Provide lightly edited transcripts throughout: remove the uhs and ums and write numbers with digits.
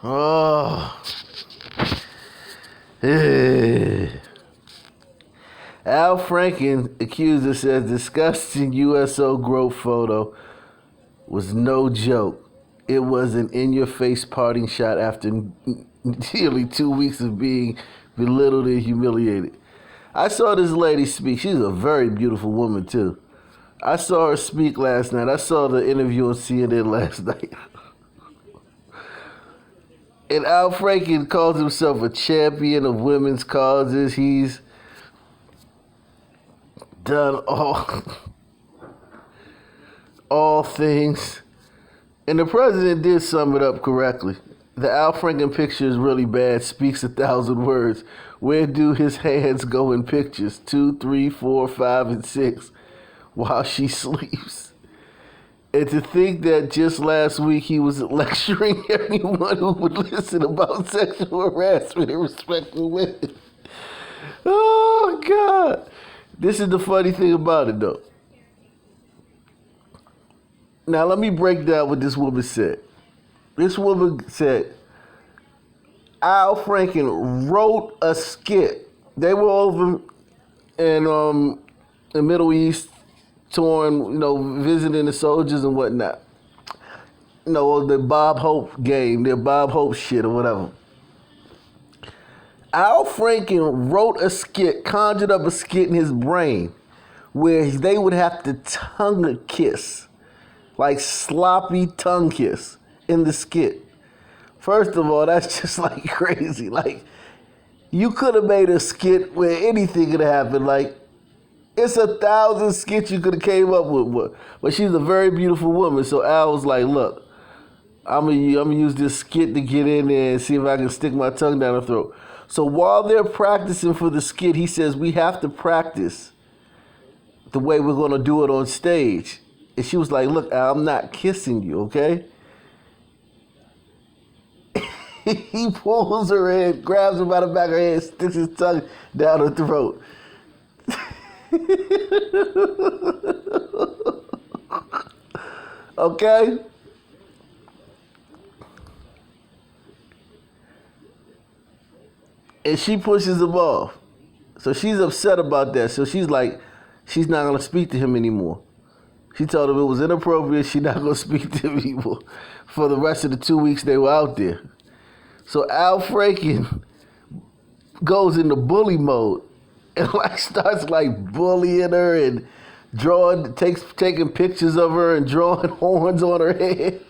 Oh. Al Franken accuser says disgusting USO growth photo was no joke. It was an in-your-face parting shot after nearly 2 weeks of being belittled and humiliated. I saw this lady speak. She's a very beautiful woman, too. I saw her speak last night. I saw the interview on CNN last night. And Al Franken calls himself a champion of women's causes. He's done all things. And the president did sum it up correctly. The Al Franken picture is really bad, speaks 1,000 words. Where do his hands go in pictures? 2, 3, 4, 5, and 6 while she sleeps. And to think that just last week he was lecturing anyone who would listen about sexual harassment and respectful women. Oh, God. This is the funny thing about it, though. Now, let me break down what this woman said. This woman said, Al Franken wrote a skit. They were over in the Middle East, touring, visiting the soldiers and whatnot. The Bob Hope game, their Bob Hope shit or whatever. Al Franken wrote a skit, conjured up a skit in his brain where they would have to tongue kiss, like sloppy tongue kiss in the skit. First of all, that's just like crazy. Like, you could have made a skit where anything could have happened. Like, it's 1,000 skits you could have came up with. But she's a very beautiful woman. So Al was like, look, I'm gonna use this skit to get in there and see if I can stick my tongue down her throat. So while they're practicing for the skit, he says, we have to practice the way we're going to do it on stage. And she was like, look, Al, I'm not kissing you, okay? He pulls her in, grabs her by the back of her head, sticks his tongue down her throat. Okay? And she pushes him off. So she's upset about that. So she's like, she's not going to speak to him anymore. She told him it was inappropriate. She's not going to speak to him anymore for the rest of the 2 weeks they were out there. So Al Franken goes into bully mode and starts bullying her and taking pictures of her and drawing horns on her head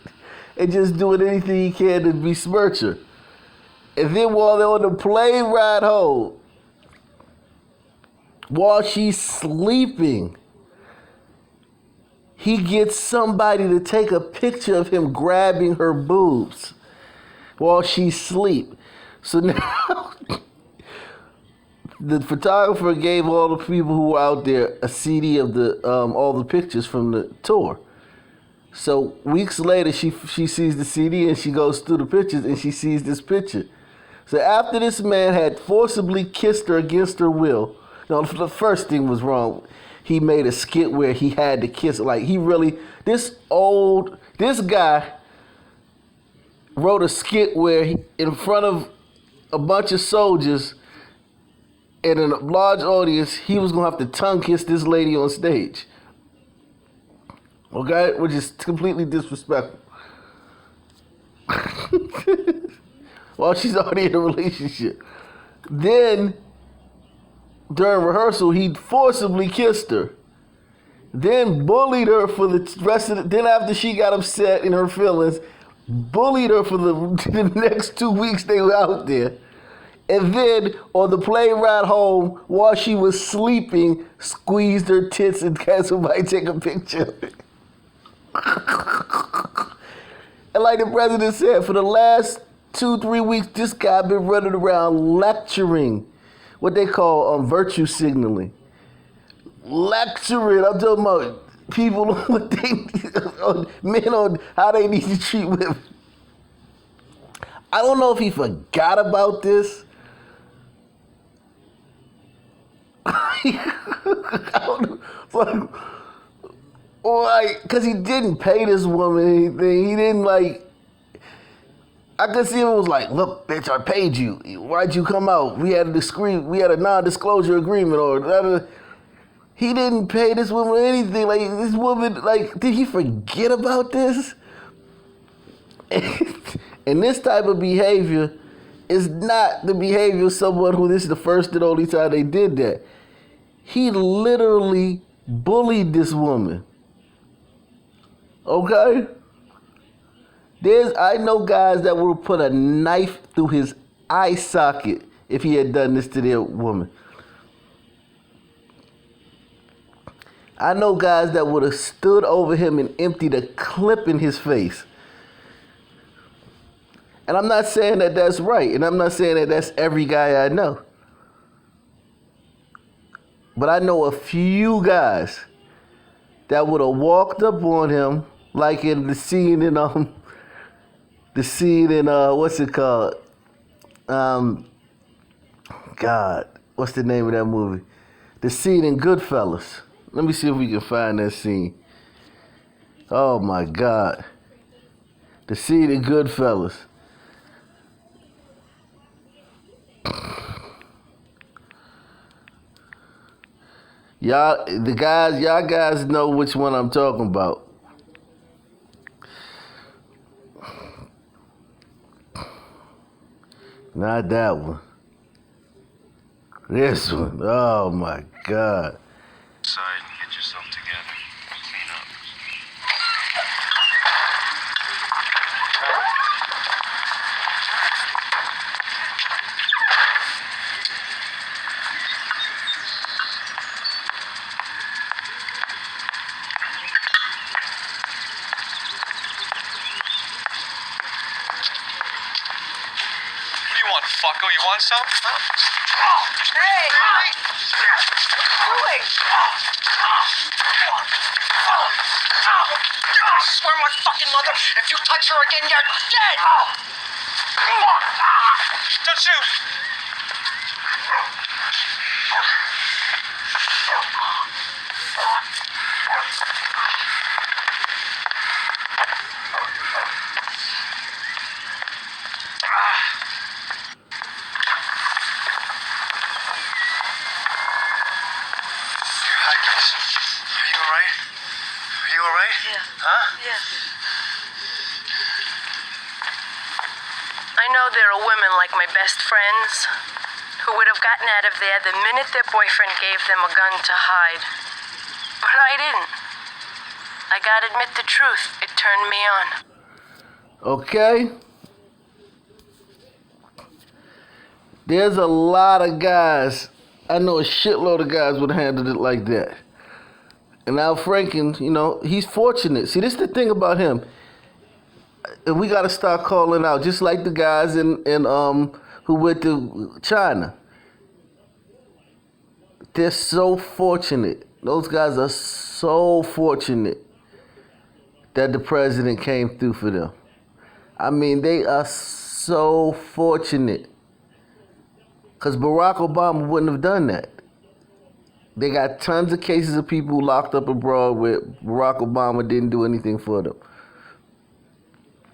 and just doing anything he can to besmirch her. And then while they're on the plane ride home, while she's sleeping, he gets somebody to take a picture of him grabbing her boobs while she's asleep. So now the photographer gave all the people who were out there a CD of the all the pictures from the tour. So weeks later, she sees the CD and she goes through the pictures and she sees this picture. So after this man had forcibly kissed her against her will, the first thing was wrong. He made a skit where he had to kiss her. This guy wrote a skit where in front of a bunch of soldiers and in a large audience, he was going to have to tongue kiss this lady on stage. Okay? Which is completely disrespectful. While she's already in a relationship. Then, during rehearsal, he forcibly kissed her. Then bullied her for the rest of the... Then after she got upset in her feelings, bullied her for the next 2 weeks they were out there. And then, on the plane ride home, while she was sleeping, squeezed her tits and had somebody take a picture of it. And like the president said, for the last 2-3 weeks, this guy been running around lecturing what they call virtue signaling. Lecturing, I'm talking about people on what they men on how they need to treat women. I don't know if he forgot about this. I don't know, or because he didn't pay this woman anything. He didn't I could see it was like, look, bitch, I paid you. Why'd you come out? We had a non-disclosure agreement or whatever. He didn't pay this woman anything. Like, this woman, like, did he forget about this? And this type of behavior is not the behavior of someone who this is the first and only time they did that. He literally bullied this woman. Okay? I know guys that would have put a knife through his eye socket if he had done this to their woman. I know guys that would have stood over him and emptied a clip in his face. And I'm not saying that that's right, and I'm not saying that that's every guy I know. But I know a few guys that would have walked up on him, like in the scene in what's it called? God, what's the name of that movie? The scene in Goodfellas. Let me see if we can find that scene. Oh my God. The scene in Goodfellas. Y'all guys know which one I'm talking about. Not that one. This one. Oh my God. Side and get yourself together. Clean up. What do you want, fucko? You want some? Huh? Hey! What are you doing? I swear my fucking mother, if you touch her again, you're dead! Don't shoot! Are you alright? Are you alright? Yeah. Huh? Yeah. I know there are women like my best friends who would have gotten out of there the minute their boyfriend gave them a gun to hide. But I didn't. I gotta admit the truth. It turned me on. Okay? There's a lot of guys, I know a shitload of guys would have handled it like that. And Al Franken, you know, he's fortunate. See, this is the thing about him. And we got to start calling out, just like the guys who went to China. They're so fortunate. Those guys are so fortunate that the president came through for them. I mean, they are so fortunate. Because Barack Obama wouldn't have done that. They got tons of cases of people locked up abroad where Barack Obama didn't do anything for them.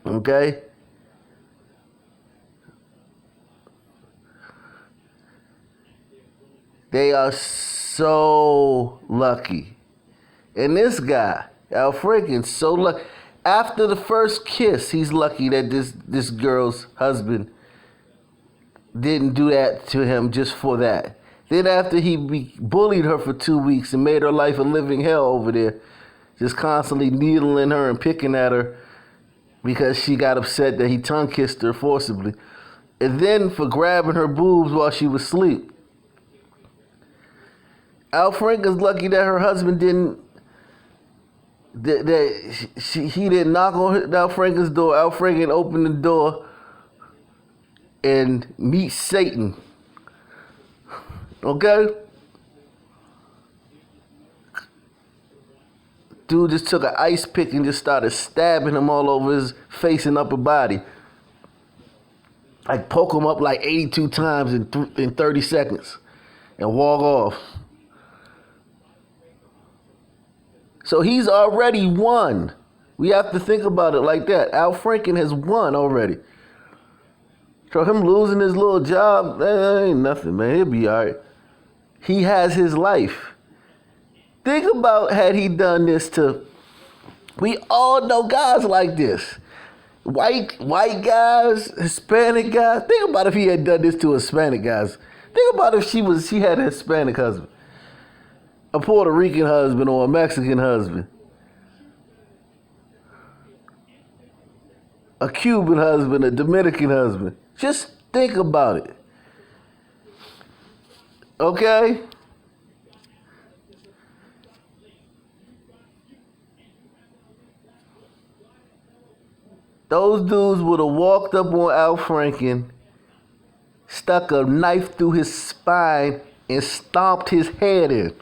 Okay? They are so lucky. And this guy, Al Franken, so lucky. After the first kiss, he's lucky that this girl's husband didn't do that to him just for that. Then after he bullied her for 2 weeks and made her life a living hell over there, just constantly needling her and picking at her because she got upset that he tongue kissed her forcibly. And then for grabbing her boobs while she was asleep. Al Franken's lucky that her husband didn't, he didn't knock on Al Franken's door. Al Franken opened the door and meet Satan. Okay? Dude just took an ice pick and just started stabbing him all over his face and upper body. Like poke him up like 82 times in 30 seconds and walk off. So he's already won. We have to think about it like that. Al Franken has won already. So him losing his little job, that ain't nothing, man. He'll be all right. He has his life. Think about had he done this to, we all know guys like this. White guys, Hispanic guys. Think about if he had done this to Hispanic guys. Think about if she had a Hispanic husband, a Puerto Rican husband, or a Mexican husband, a Cuban husband, a Dominican husband. Just think about it. Okay? Those dudes would have walked up on Al Franken, stuck a knife through his spine, and stomped his head in.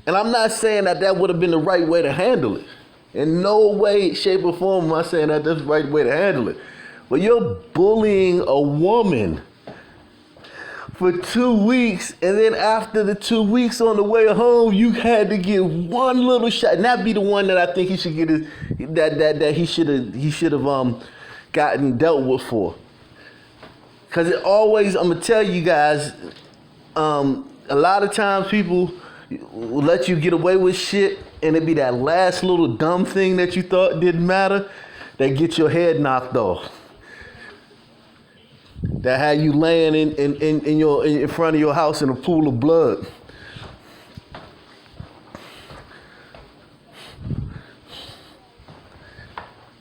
And I'm not saying that would have been the right way to handle it. In no way, shape, or form am I saying that's the right way to handle it. But you're bullying a woman for 2 weeks, and then after the 2 weeks on the way home, you had to get one little shot, and that be the one that I think he should get that he should have gotten dealt with for. Cause it always, I'm gonna tell you guys, a lot of times people will let you get away with shit, and it be that last little dumb thing that you thought didn't matter that gets your head knocked off. That had you laying in front of your house in a pool of blood.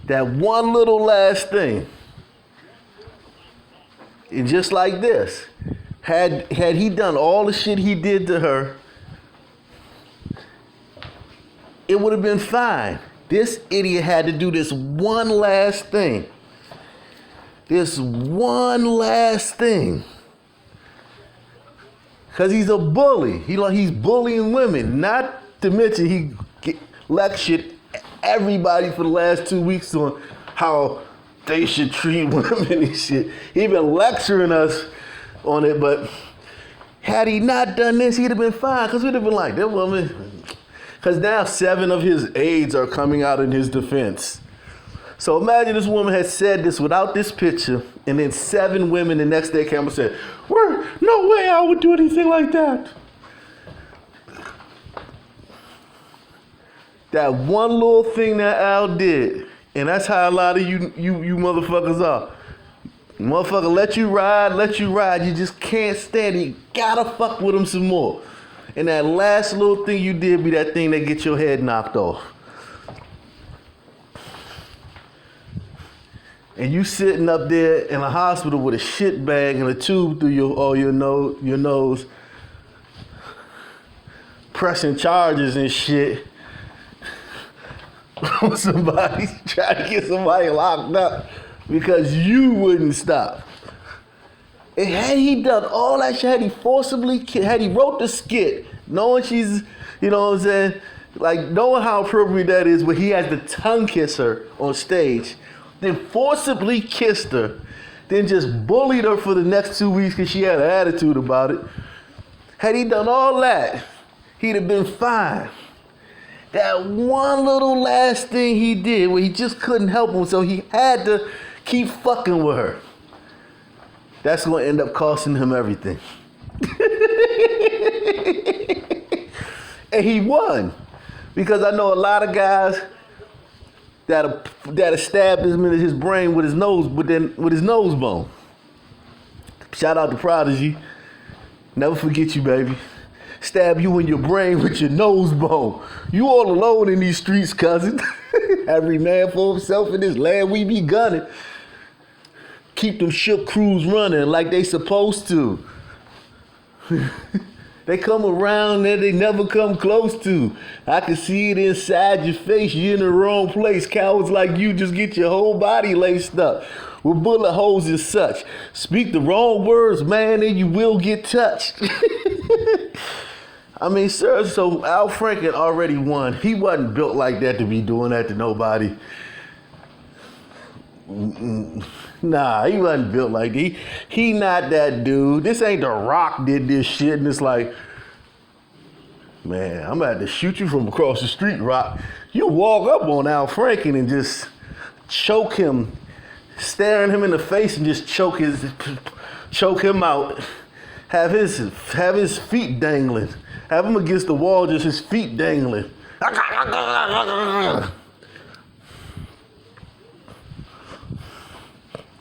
That one little last thing. And just like this, had he done all the shit he did to her, it would have been fine. This idiot had to do this one last thing. This one last thing. Because he's a bully. He's bullying women. Not to mention he lectured everybody for the last 2 weeks on how they should treat women and shit. He been lecturing us on it, but had he not done this, he'd have been fine. Because we'd have been like, that woman. Because now 7 of his aides are coming out in his defense. So imagine this woman had said this without this picture, and then 7 women the next day came and said, no way I would do anything like that. That one little thing that Al did, and that's how a lot of you motherfuckers are. Motherfucker let you ride, you just can't stand it. You gotta fuck with him some more. And that last little thing you did be that thing that gets your head knocked off. And you sitting up there in a hospital with a shit bag and a tube through your nose, pressing charges and shit. Somebody trying to get somebody locked up because you wouldn't stop. And had he done all that shit, had he wrote the skit, knowing she's, you know what I'm saying, like knowing how appropriate that is, where he has to tongue kiss her on stage, then forcibly kissed her, then just bullied her for the next 2 weeks because she had an attitude about it. Had he done all that, he'd have been fine. That one little last thing he did where he just couldn't help him, so he had to keep fucking with her. That's going to end up costing him everything. And he won. Because I know a lot of guys that stabbed him in his brain with his nose bone. Shout out to Prodigy. Never forget you, baby. Stab you in your brain with your nose bone. You all alone in these streets, cousin. Every man for himself in this land we be gunning. Keep them shook crews running like they supposed to. They come around that they never come close to. I can see it inside your face. You're in the wrong place. Cowards like you just get your whole body laced up with bullet holes and such. Speak the wrong words, man, and you will get touched. I mean, sir, so Al Franken already won. He wasn't built like that to be doing that to nobody. Nah, he wasn't built like that. He not that dude. This ain't The Rock did this shit, and it's like, man, I'm about to shoot you from across the street, Rock. You walk up on Al Franken and just choke him, staring him in the face and just choke him out. Have his feet dangling. Have him against the wall, just his feet dangling.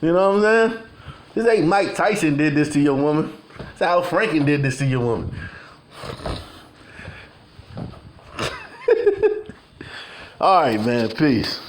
You know what I'm saying? This ain't Mike Tyson did this to your woman. It's how Franken did this to your woman. All right, man. Peace.